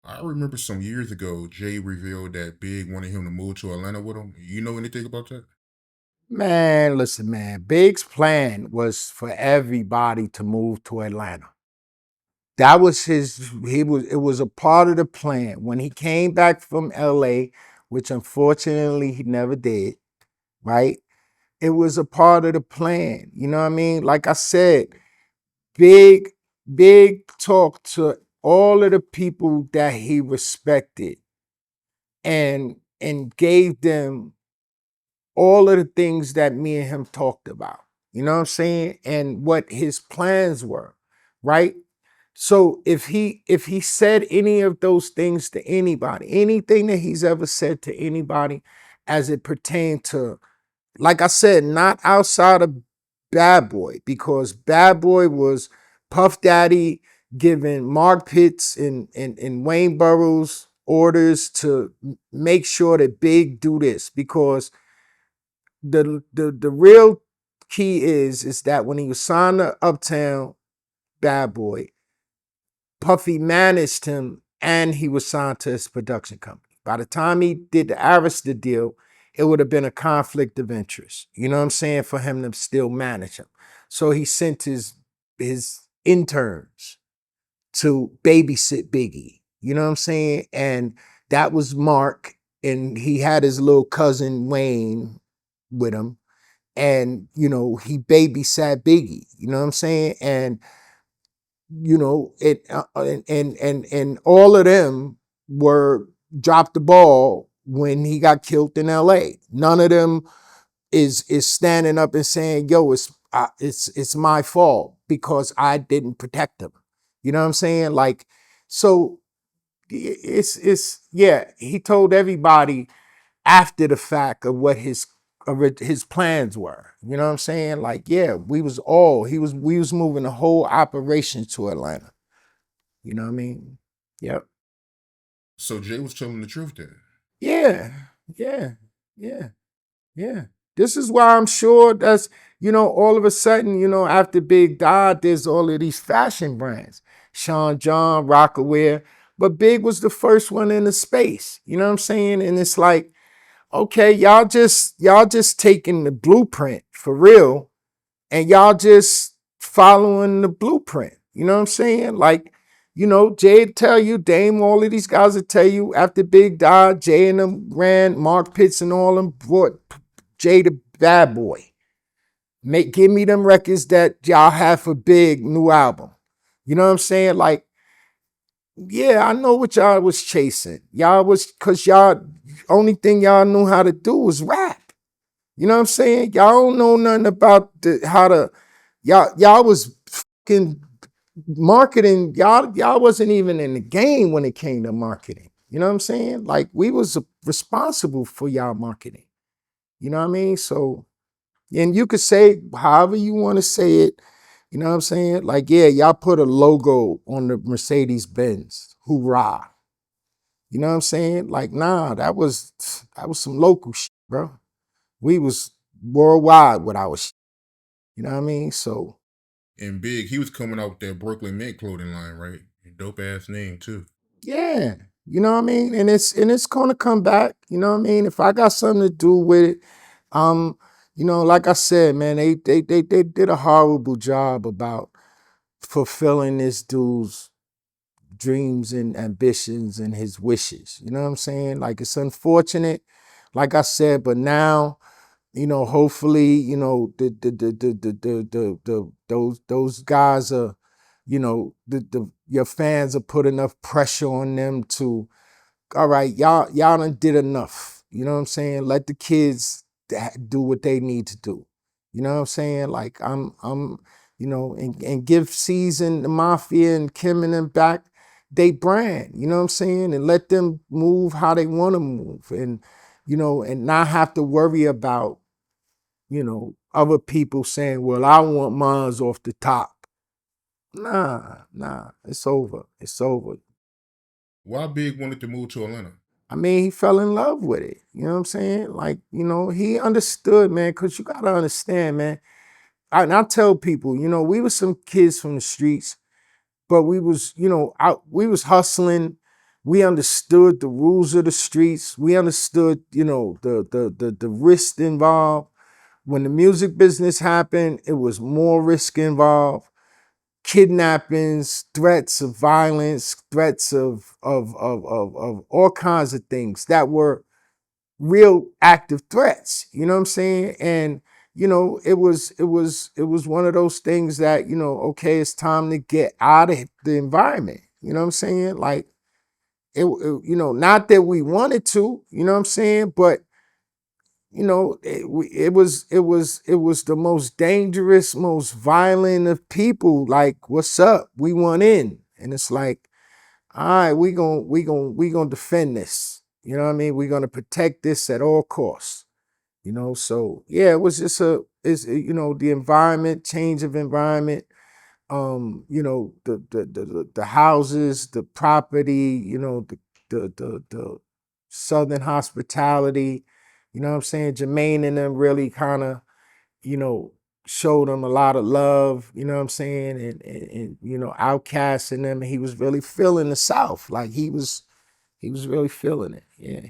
I remember some years ago, Jay revealed that Big wanted him to move to Atlanta with him. You know anything about that? Man, listen, man. Big's plan was for everybody to move to Atlanta. That was it was a part of the plan. When he came back from LA, which unfortunately he never did, right? It was a part of the plan. You know what I mean? Like I said, Big, Big talked to all of the people that he respected and gave them all of the things that me and him talked about. You know what I'm saying? And what his plans were, right? So if he said any of those things to anybody, anything that he's ever said to anybody as it pertained to, like I said, not outside of Bad Boy, because Bad Boy was Puff Daddy giving Mark Pitts and Wayne Burroughs orders to make sure that Big do this, because the real key is that when he was signed to Uptown Bad Boy, Puffy managed him and he was signed to his production company. By the time he did the Arista deal, it would have been a conflict of interest. You know what I'm saying? For him to still manage him. So he sent his interns to babysit Biggie. You know what I'm saying? And that was Mark, and he had his little cousin Wayne with him. And, he babysat Biggie. You know what I'm saying? And and all of them were dropped the ball when he got killed in LA. None of them is standing up and saying, "Yo, it's my fault because I didn't protect him." You know what I'm saying? Like, so it's yeah. He told everybody after the fact of what his plans were. You know what I'm saying? Like, yeah, we was moving the whole operation to Atlanta. You know what I mean? Yep. So Jay was telling the truth then. Yeah. Yeah. Yeah. Yeah. This is why I'm sure that's, all of a sudden, after Big died, there's all of these fashion brands. Sean John, Rockaware. But Big was the first one in the space. You know what I'm saying? And it's like, okay, y'all just taking the blueprint for real, and y'all just following the blueprint. You know what I'm saying? Like, Jay tell you, Dame, all of these guys will tell you after Big died, Jay and them ran, Mark Pitts and all them brought Jay the Bad Boy. Give me them records that y'all have for Big new album. You know what I'm saying? Like, yeah, I know what y'all was chasing. Y'all was, cause y'all only thing y'all knew how to do was rap. You know what I'm saying? Y'all don't know nothing about how to y'all was fucking marketing. Y'all wasn't even in the game when it came to marketing. You know what I'm saying? Like, we was responsible for y'all marketing. You know what I mean? So, and you could say however you want to say it. You know what I'm saying? Like, yeah, y'all put a logo on the Mercedes Benz. Hoorah. You know what I'm saying? Like, nah, that was some local shit, bro. We was worldwide with our shit. You know what I mean? So, And Big, he was coming out with that Brooklyn Mint clothing line, right? Dope ass name too. yeah. You know what I mean? And it's gonna come back. You know what I mean? If I got something to do with it, um, like I said, man, they did a horrible job about fulfilling this dude's dreams and ambitions and his wishes. You know what I'm saying? Like, it's unfortunate, like I said, but now, hopefully, those guys are, your fans are put enough pressure on them to, all right, y'all done did enough. You know what I'm saying? Let the kids do what they need to do. You know what I'm saying? Like, I'm, and give Season, the Mafia, and Kim and them back they brand. You know what I'm saying? And let them move how they want to move, and and not have to worry about other people saying, "Well, I want mine's off the top." Nah, it's over. It's over. Why Big wanted to move to Atlanta? I mean, he fell in love with it. You know what I'm saying? Like, he understood, man, because you got to understand, man. And I tell people, we were some kids from the streets, but we was, we was hustling. We understood the rules of the streets. We understood, the risk involved. When the music business happened, it was more risk involved. Kidnappings, threats of violence, threats of all kinds of things that were real active threats. You know what I'm saying? And it was one of those things that, okay, it's time to get out of the environment. You know what I'm saying? Like not that we wanted to, you know what I'm saying, but it was the most dangerous, most violent of people. Like, what's up? We want in, and it's like, all right, we gonna defend this. You know what I mean? We're gonna protect this at all costs. So yeah, it was just the environment, change of environment. The houses, the property, the Southern hospitality. You know what I'm saying? Jermaine and them really kind of, you know, showed them a lot of love, you know what I'm saying? And OutKast and them, he was really feeling the South. Like he was really feeling it. Yeah.